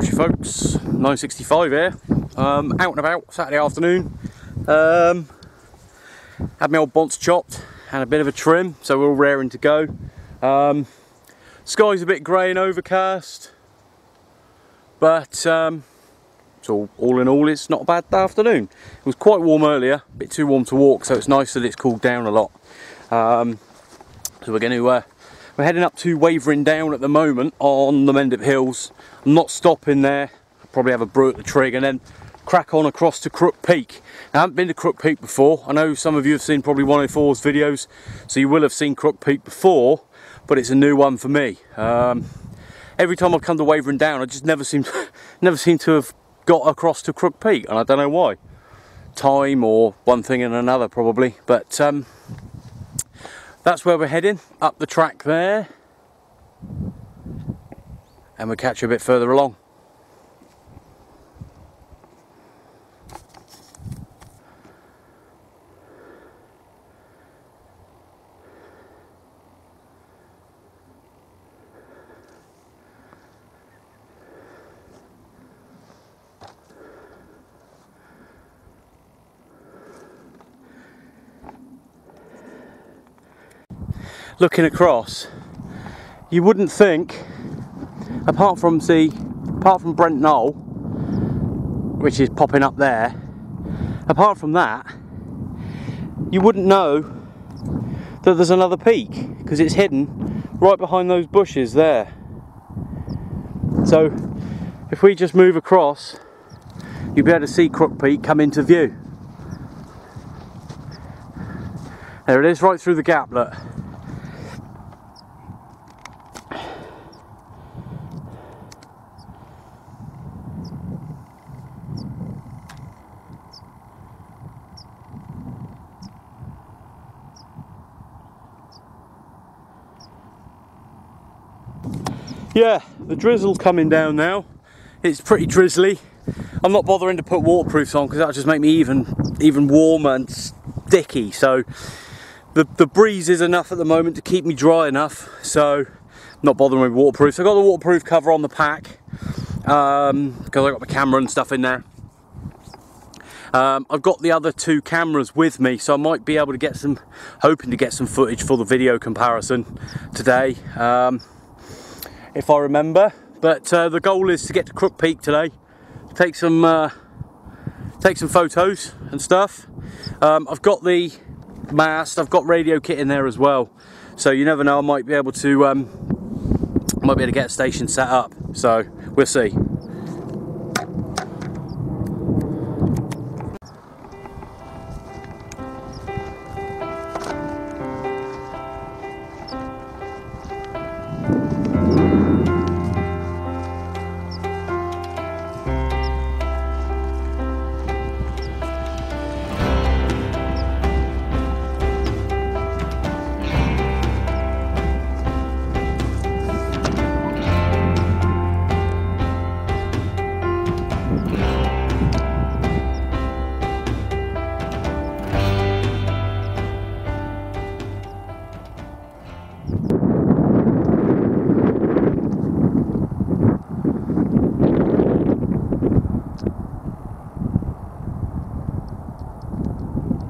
What's your folks? 965 here. Out and about Saturday afternoon. Had my old bonce chopped and a bit of a trim, so we're all raring to go. Sky's a bit grey and overcast, but it's all in all, it's not a bad afternoon. It was quite warm earlier, a bit too warm to walk, so it's nice that it's cooled down a lot. So we're going to we're heading up to Wavering Down at the moment on the Mendip Hills. I'm not stopping there. I'll probably have a brew at the Trig and then crack on across to Crook Peak. Now, I haven't been to Crook Peak before. I know some of you have seen probably 104's videos, so you will have seen Crook Peak before, but it's a new one for me. Every time I've come to Wavering Down, I just never seem to have got across to Crook Peak, and I don't know why. Time or one thing and another probably, but that's where we're heading, up the track there, and we'll catch you a bit further along. Looking across, you wouldn't think, apart from Brent Knoll, which is popping up there, apart from that, you wouldn't know that there's another peak, because it's hidden right behind those bushes there. So if we just move across, you'll be able to see Crook Peak come into view. There it is, right through the gap, look. Yeah, the drizzle's coming down now. It's pretty drizzly. I'm not bothering to put waterproofs on because that'll just make me even warmer and sticky. So the breeze is enough at the moment to keep me dry enough. So I'm not bothering with waterproofs. I've got the waterproof cover on the pack because I've got my camera and stuff in there. I've got the other two cameras with me, so I might be able to get some, hoping to get some footage for the video comparison today. If I remember, but the goal is to get to Crook Peak today, take some photos and stuff. I've got the mast, I've got radio kit in there as well, so you never know, I might be able to get a station set up, so we'll see.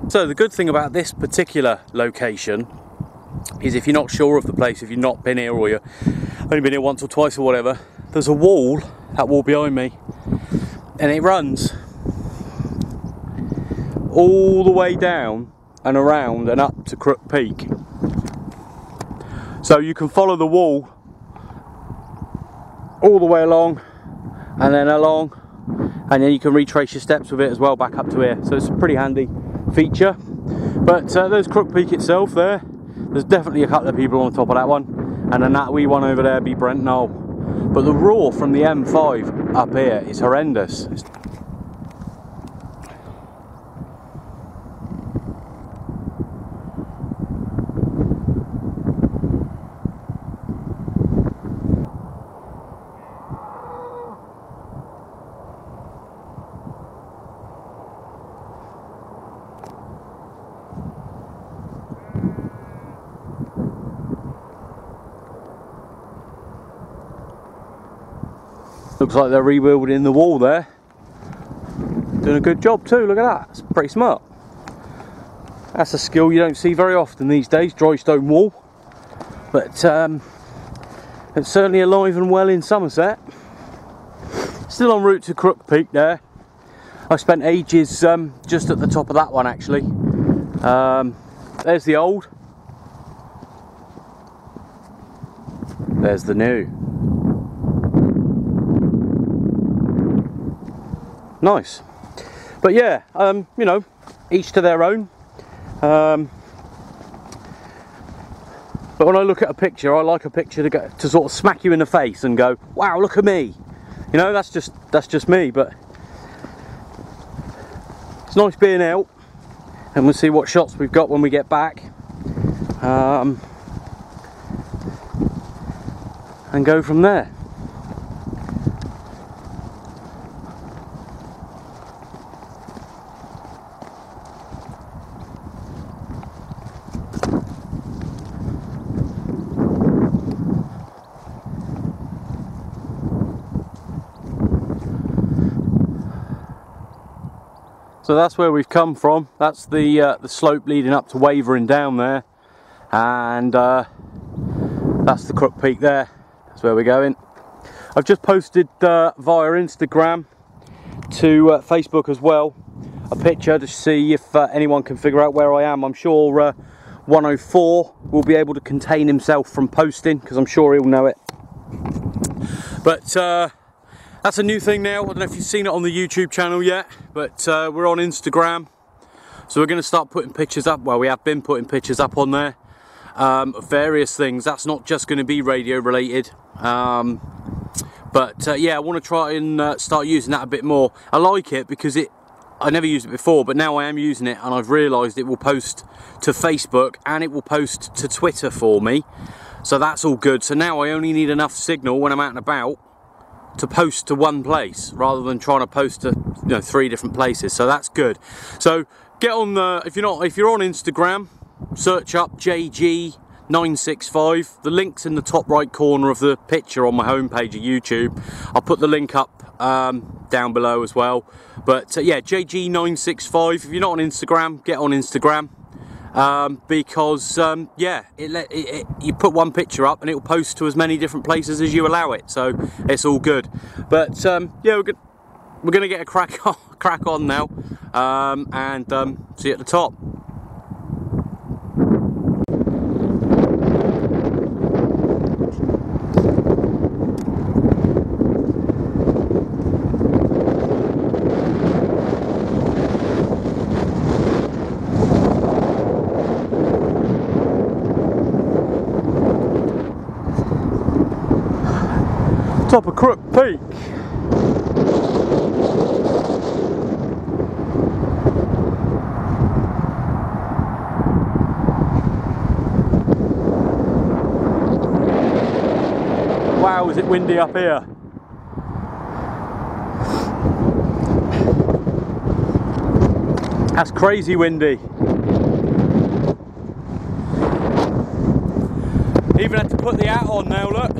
So the good thing about this particular location is if you're not sure of the place, if you've not been here or you've only been here once or twice or whatever, there's a wall, that wall behind me, and it runs all the way down and around and up to Crook Peak. So you can follow the wall all the way along and then along, and then you can retrace your steps with it as well back up to here. So it's a pretty handy feature. But there's Crook Peak itself there. There's definitely a couple of people on the top of that one, and then that wee one over there be Brent Knoll. But the roar from the M5 up here is horrendous. Looks like they're rebuilding the wall there. Doing a good job too, look at that. It's pretty smart. That's a skill you don't see very often these days, dry stone wall. But it's certainly alive and well in Somerset. Still en route to Crook Peak there. I spent ages just at the top of that one actually. There's the old. There's the new. Nice. But yeah, you know, each to their own. But when I look at a picture, I like a picture to sort of smack you in the face and go, wow, look at me. You know, that's just me. But it's nice being out, and we'll see what shots we've got when we get back, and go from there. So that's where we've come from. That's the slope leading up to Wavering down there, and that's the Crook Peak there. That's where we're going. I've just posted via Instagram to Facebook as well a picture to see if anyone can figure out where I am. I'm sure 104 will be able to contain himself from posting, because I'm sure he'll know it. But that's a new thing now. I don't know if you've seen it on the YouTube channel yet, but we're on Instagram. So we're going to start putting pictures up. Well, we have been putting pictures up on there of various things. That's not just going to be radio related. But yeah, I want to try and start using that a bit more. I like it because I never used it before, but now I am using it, and I've realised it will post to Facebook and it will post to Twitter for me. So that's all good. So now I only need enough signal when I'm out and about to post to one place rather than trying to post to 3 different places. So that's good. So get on the, if you're on Instagram, search up JG965. The link's in the top right corner of the picture on my homepage of YouTube. I'll put the link up down below as well. But yeah, JG965. If you're not on Instagram, get on Instagram. Because yeah, you put one picture up and it will post to as many different places as you allow it, so it's all good. But yeah, we're gonna get a crack on now, and see you at the top. Top of Crook Peak. Wow, is it windy up here? That's crazy windy. Even had to put the hat on now, look.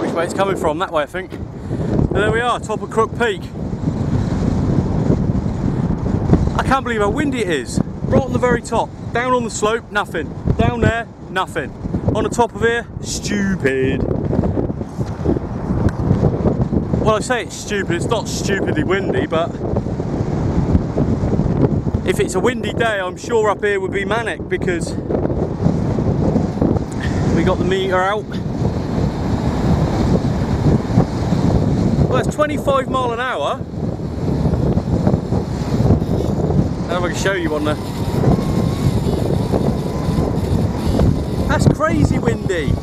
Where it's coming from, that way I think. And there we are, top of Crook Peak. I can't believe how windy it is. Right on the very top, down on the slope, nothing. Down there, nothing. On the top of here, stupid. Well, I say it's stupid, it's not stupidly windy, but if it's a windy day, I'm sure up here would be manic, because we got the meter out. Well, that's 25 mile an hour. I don't know if I can show you on there. That's crazy windy.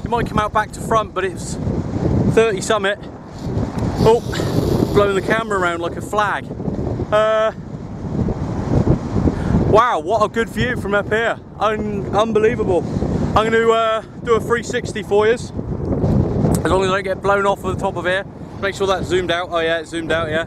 It might come out back to front, but it's 30 summit. Oh, blowing the camera around like a flag. Wow, what a good view from up here. Unbelievable. I'm going to do a 360 for you. As long as I don't get blown off at the top of here. Make sure that's zoomed out. Oh yeah, it's zoomed out, yeah.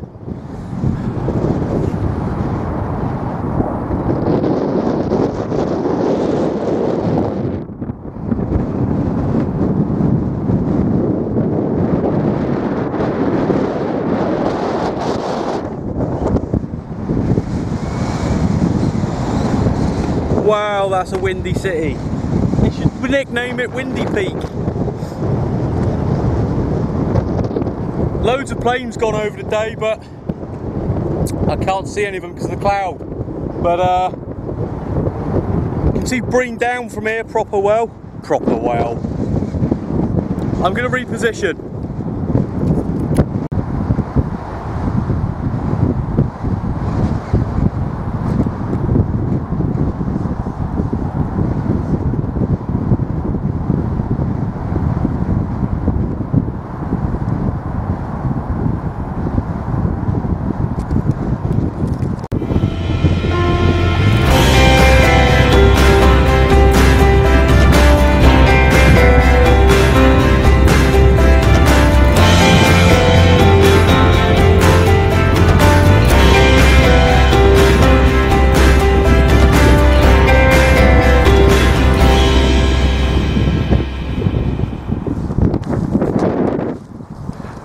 Wow, that's a windy city. They should nickname it Windy Peak. Loads of planes gone over today, but I can't see any of them because of the cloud. But you can see Brean Down from here, proper well. Proper well. I'm going to reposition.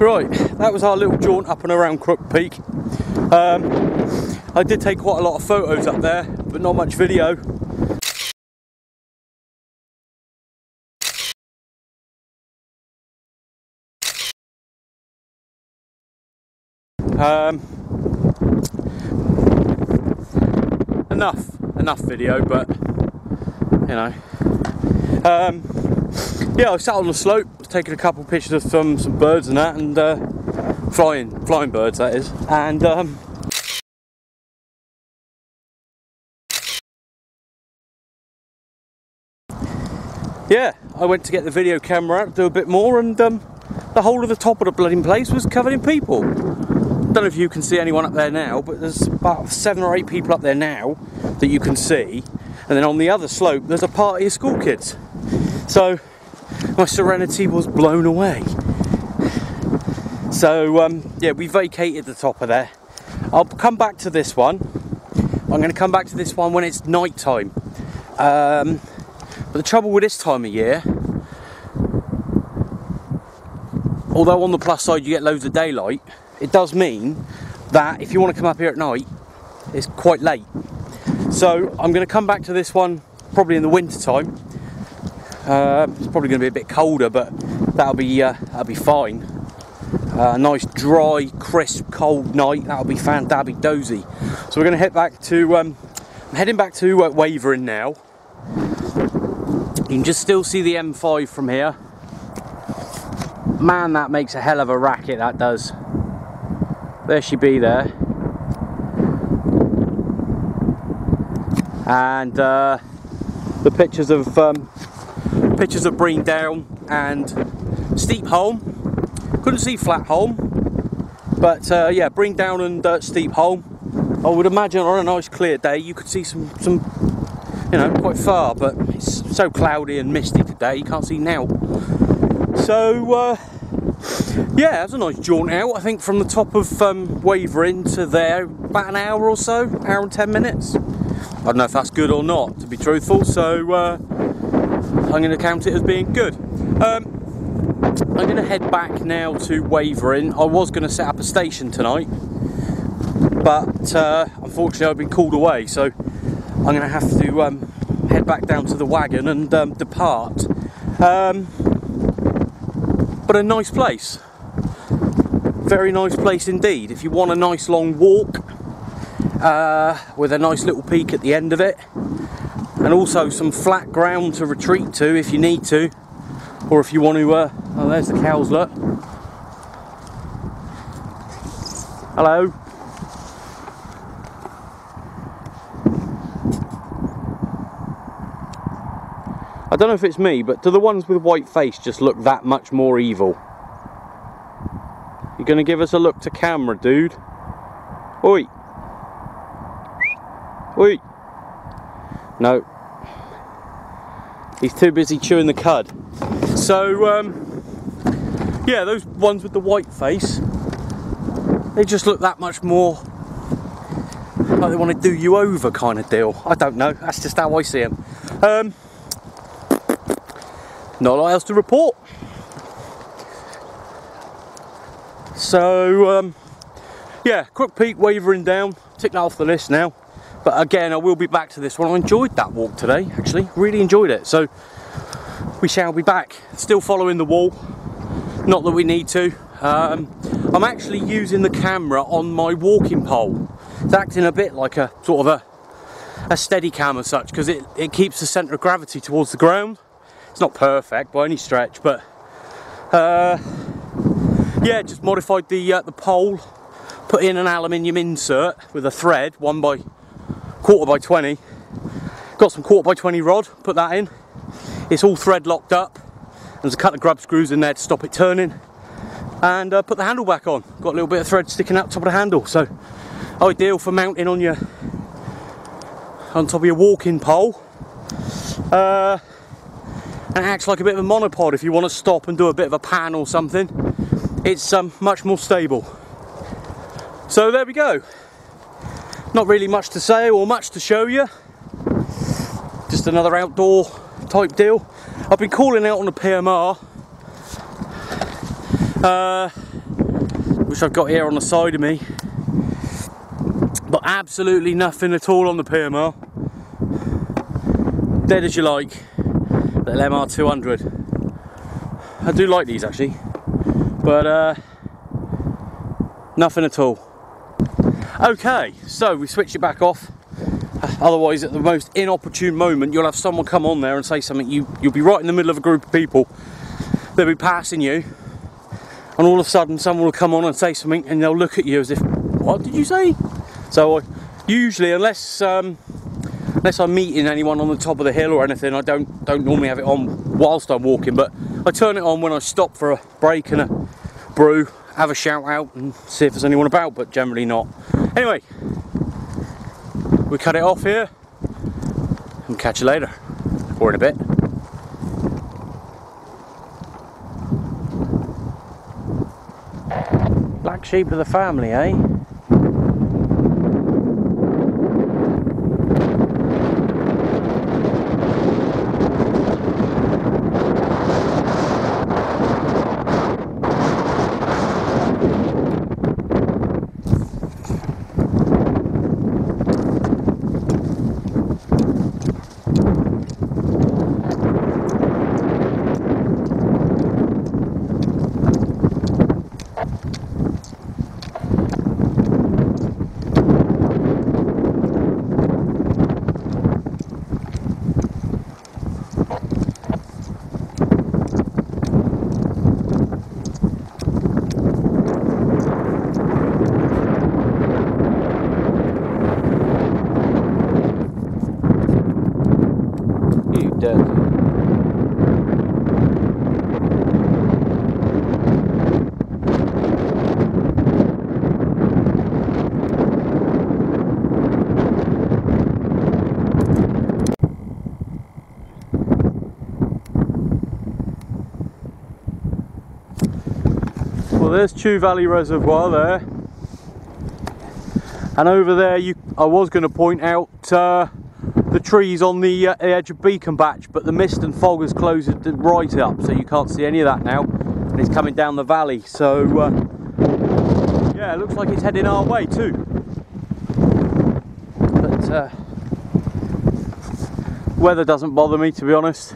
Right, that was our little jaunt up and around Crook Peak. I did take quite a lot of photos up there, but not much video. Enough video, but you know. Yeah, I sat on the slope, was taking a couple of pictures of some birds and that, and flying birds that is, and yeah, I went to get the video camera out, do a bit more, and the whole of the top of the bloody place was covered in people. Don't know if you can see anyone up there now, but there's about 7 or 8 people up there now that you can see, and then on the other slope there's a party of school kids. So my serenity was blown away. So yeah, we vacated the top of there. I'll come back to this one. I'm going to come back to this one when it's night time. But the trouble with this time of year, although on the plus side you get loads of daylight, it does mean that if you want to come up here at night, it's quite late. So I'm going to come back to this one probably in the winter time. It's probably going to be a bit colder, but that'll be fine. Nice dry, crisp, cold night. That'll be fantastic. That'll be dozy. So we're going to head back to. I'm heading back to Wavering now. You can just still see the M5 from here. Man, that makes a hell of a racket. That does. There she be there. And the pictures of Brean Down and Steep Holm. Couldn't see Flat Holm, but yeah, Brean Down and Steep Holm. I would imagine on a nice clear day you could see some you know, quite far, but it's so cloudy and misty today you can't see now. So yeah, it was a nice jaunt out. I think from the top of Wavering to there about an hour or so, hour and 10 minutes. I don't know if that's good or not, to be truthful, so I'm going to count it as being good. I'm going to head back now to Wavering. I was going to set up a station tonight, but unfortunately I've been called away, so I'm going to have to head back down to the wagon and depart. But a nice place. Very nice place indeed. If you want a nice long walk with a nice little peak at the end of it, and also some flat ground to retreat to if you need to, or if you want to oh, there's the cows, look. Hello. I don't know if it's me, but do the ones with white face just look that much more evil? You're gonna give us a look to camera, dude? Oi. Oi. No. He's too busy chewing the cud. So, yeah, those ones with the white face, they just look that much more like they want to do you over kind of deal. I don't know, that's just how I see them. Not a lot else to report. So, yeah, Crook Peak, Wavering Down, tick that off the list now. But again, I will be back to this one. I enjoyed that walk today, actually, really enjoyed it. So we shall be back, still following the wall, not that we need to. I'm actually using the camera on my walking pole. It's acting a bit like a sort of a steady cam as such, because it keeps the centre of gravity towards the ground. It's not perfect by any stretch, but yeah, just modified the pole, put in an aluminium insert with a thread, 1 by 1/4 by 20. Got some 1/4 by 20 rod, put that in. It's all thread locked up. There's a couple of grub screws in there to stop it turning. And put the handle back on. Got a little bit of thread sticking out top of the handle, so ideal for mounting on top of your walking pole. And it acts like a bit of a monopod if you want to stop and do a bit of a pan or something. It's much more stable. So there we go. Not really much to say or much to show you. Just another outdoor type deal. I've been calling out on the PMR, which I've got here on the side of me, but absolutely nothing at all on the PMR. Dead as you like, little MR200. I do like these actually, but nothing at all. Okay, so we switched it back off. Otherwise, at the most inopportune moment, you'll have someone come on there and say something. You'll be right in the middle of a group of people. They'll be passing you, and all of a sudden, someone will come on and say something, and they'll look at you as if, "What did you say?" So usually, unless I'm meeting anyone on the top of the hill or anything, I don't normally have it on whilst I'm walking. But I turn it on when I stop for a break and a brew, have a shout out, and see if there's anyone about. But generally not. Anyway. We cut it off here and catch you later, or in a bit. Black sheep of the family, eh? Well, there's Chew Valley Reservoir there, and over there I was going to point out the trees on the edge of Beacon Batch, but the mist and fog has closed it right up, so you can't see any of that now, and it's coming down the valley. So yeah, it looks like it's heading our way too. But weather doesn't bother me, to be honest.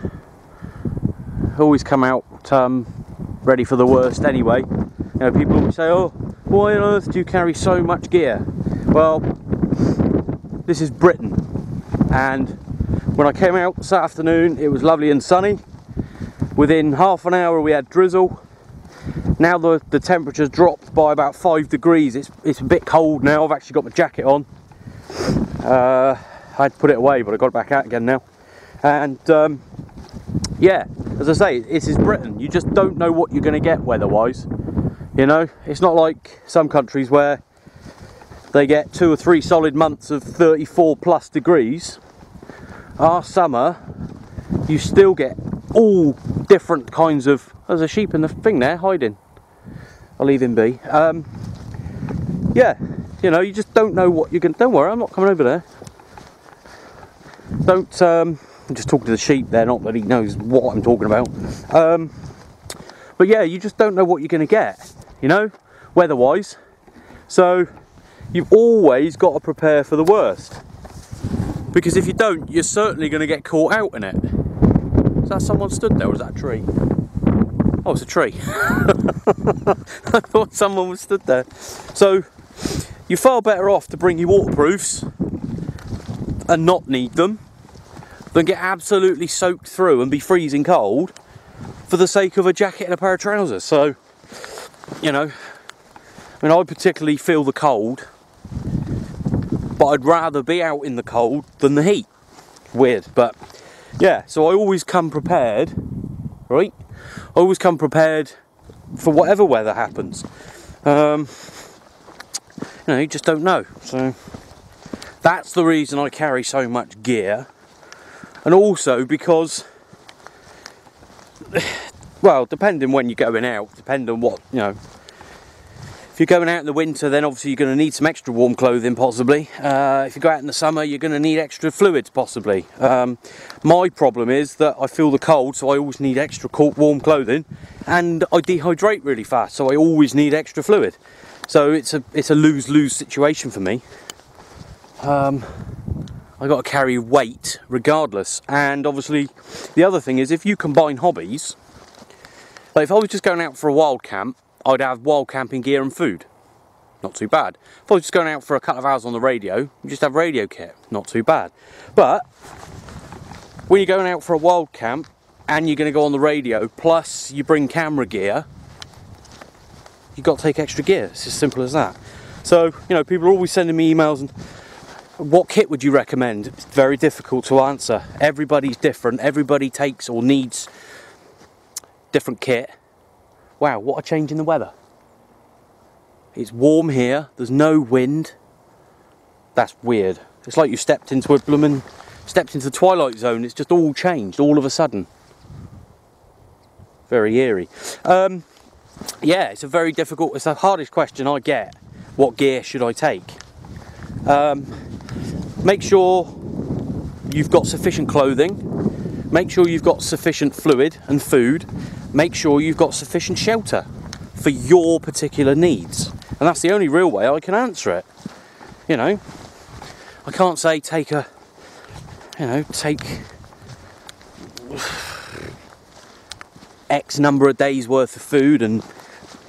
Always come out ready for the worst anyway. You know, people always say, "Oh, why on earth do you carry so much gear?" Well, this is Britain, and when I came out this afternoon it was lovely and sunny. Within half an hour we had drizzle. Now the temperature's dropped by about 5 degrees. It's a bit cold now. I've actually got my jacket on. I had to put it away, but I got it back out again now. And yeah, as I say, this is Britain. You just don't know what you're going to get weather-wise. You know, it's not like some countries where they get 2 or 3 solid months of 34 plus degrees. Our summer, you still get all different kinds of... There's a sheep in the thing there hiding. I'll leave him be. Yeah, you know, you just don't know what you're going to... Don't worry, I'm not coming over there. Don't... I'm just talking to the sheep there, not that he knows what I'm talking about. But yeah, you just don't know what you're going to get, you know, weather-wise. So you've always got to prepare for the worst. Because if you don't, you're certainly going to get caught out in it. Is that someone stood there, or is that a tree? Oh, it's a tree. I thought someone was stood there. So you're far better off to bring your waterproofs and not need them than get absolutely soaked through and be freezing cold for the sake of a jacket and a pair of trousers. So, you know, I mean, I particularly feel the cold, but I'd rather be out in the cold than the heat. Weird, but yeah, so I always come prepared, right? I always come prepared for whatever weather happens. You know, you just don't know. So that's the reason I carry so much gear. And also because, well, depending when you're going out, depending on what, you know, if you're going out in the winter, then obviously you're going to need some extra warm clothing, possibly. If you go out in the summer, you're going to need extra fluids, possibly. My problem is that I feel the cold, so I always need extra warm clothing, and I dehydrate really fast, so I always need extra fluid. So it's a lose-lose situation for me. I got to carry weight regardless, and obviously the other thing is, if you combine hobbies, like if I was just going out for a wild camp, I'd have wild camping gear and food. Not too bad. If I was just going out for a couple of hours on the radio, you just have radio kit. Not too bad. But when you're going out for a wild camp and you're going to go on the radio, plus you bring camera gear, you've got to take extra gear. It's as simple as that. So, you know, people are always sending me emails and, what kit would you recommend? It's very difficult to answer. Everybody's different. Everybody takes or needs different kit. Wow, what a change in the weather. It's warm here, there's no wind. That's weird. It's like you stepped into the Twilight Zone. It's just all changed all of a sudden. Very eerie. Yeah, it's the hardest question I get. What gear should I take? Make sure you've got sufficient clothing. Make sure you've got sufficient fluid and food. Make sure you've got sufficient shelter for your particular needs. And that's the only real way I can answer it. You know, I can't say take X number of days worth of food and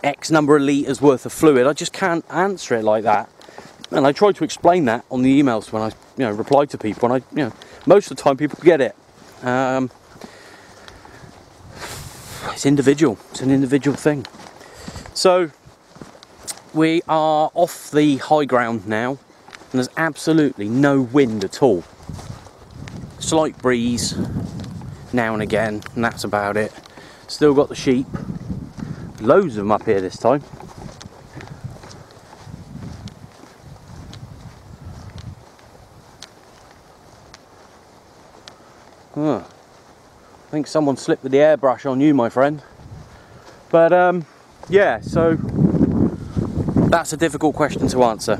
X number of litres worth of fluid. I just can't answer it like that. And I try to explain that on the emails when I reply to people, and most of the time people get it. It's individual. It's an individual thing. So we are off the high ground now, and there's absolutely no wind at all. Slight breeze now and again, and that's about it. Still got the sheep. Loads of them up here this time. Huh. I think someone slipped with the airbrush on you, my friend. But yeah, so that's a difficult question to answer.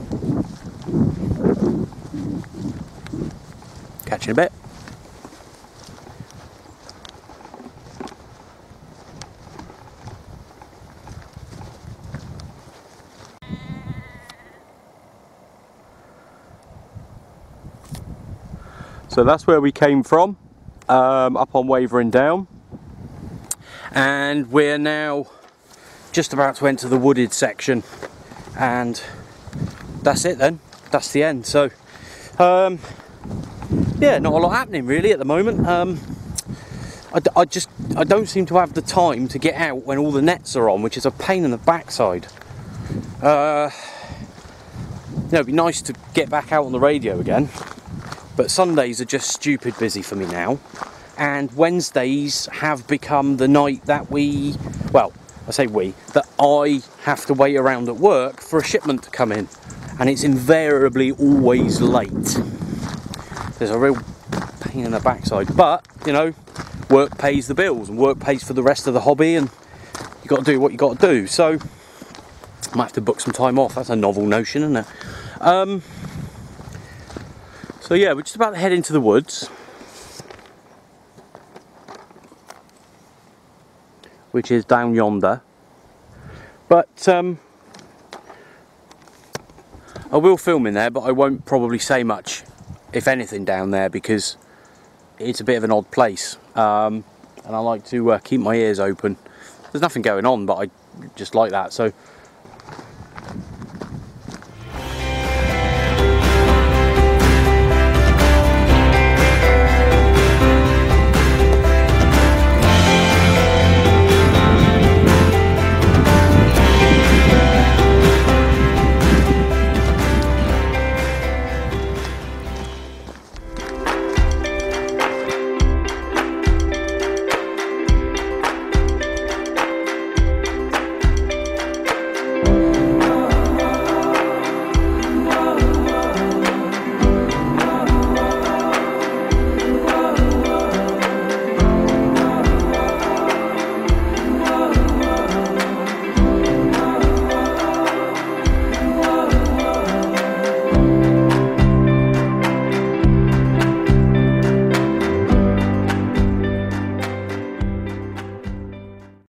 Catch you in a bit. So that's where we came from. Up on Wavering Down, and we're now just about to enter the wooded section, and that's it then, that's the end. So yeah, not a lot happening really at the moment. I don't seem to have the time to get out when all the nets are on, which is a pain in the backside. It'd be nice to get back out on the radio again. But Sundays are just stupid busy for me now, and Wednesdays have become the night that that I have to wait around at work for a shipment to come in, and it's invariably always late. There's a real pain in the backside, but you know, work pays the bills and work pays for the rest of the hobby, and you got to do what you got to do. So I might have to book some time off. That's a novel notion, isn't it? So yeah, we're just about to head into the woods, which is down yonder. But I will film in there, but I won't probably say much if anything, down there, because it's a bit of an odd place, and I like to keep my ears open. There's nothing going on, but I just like that. So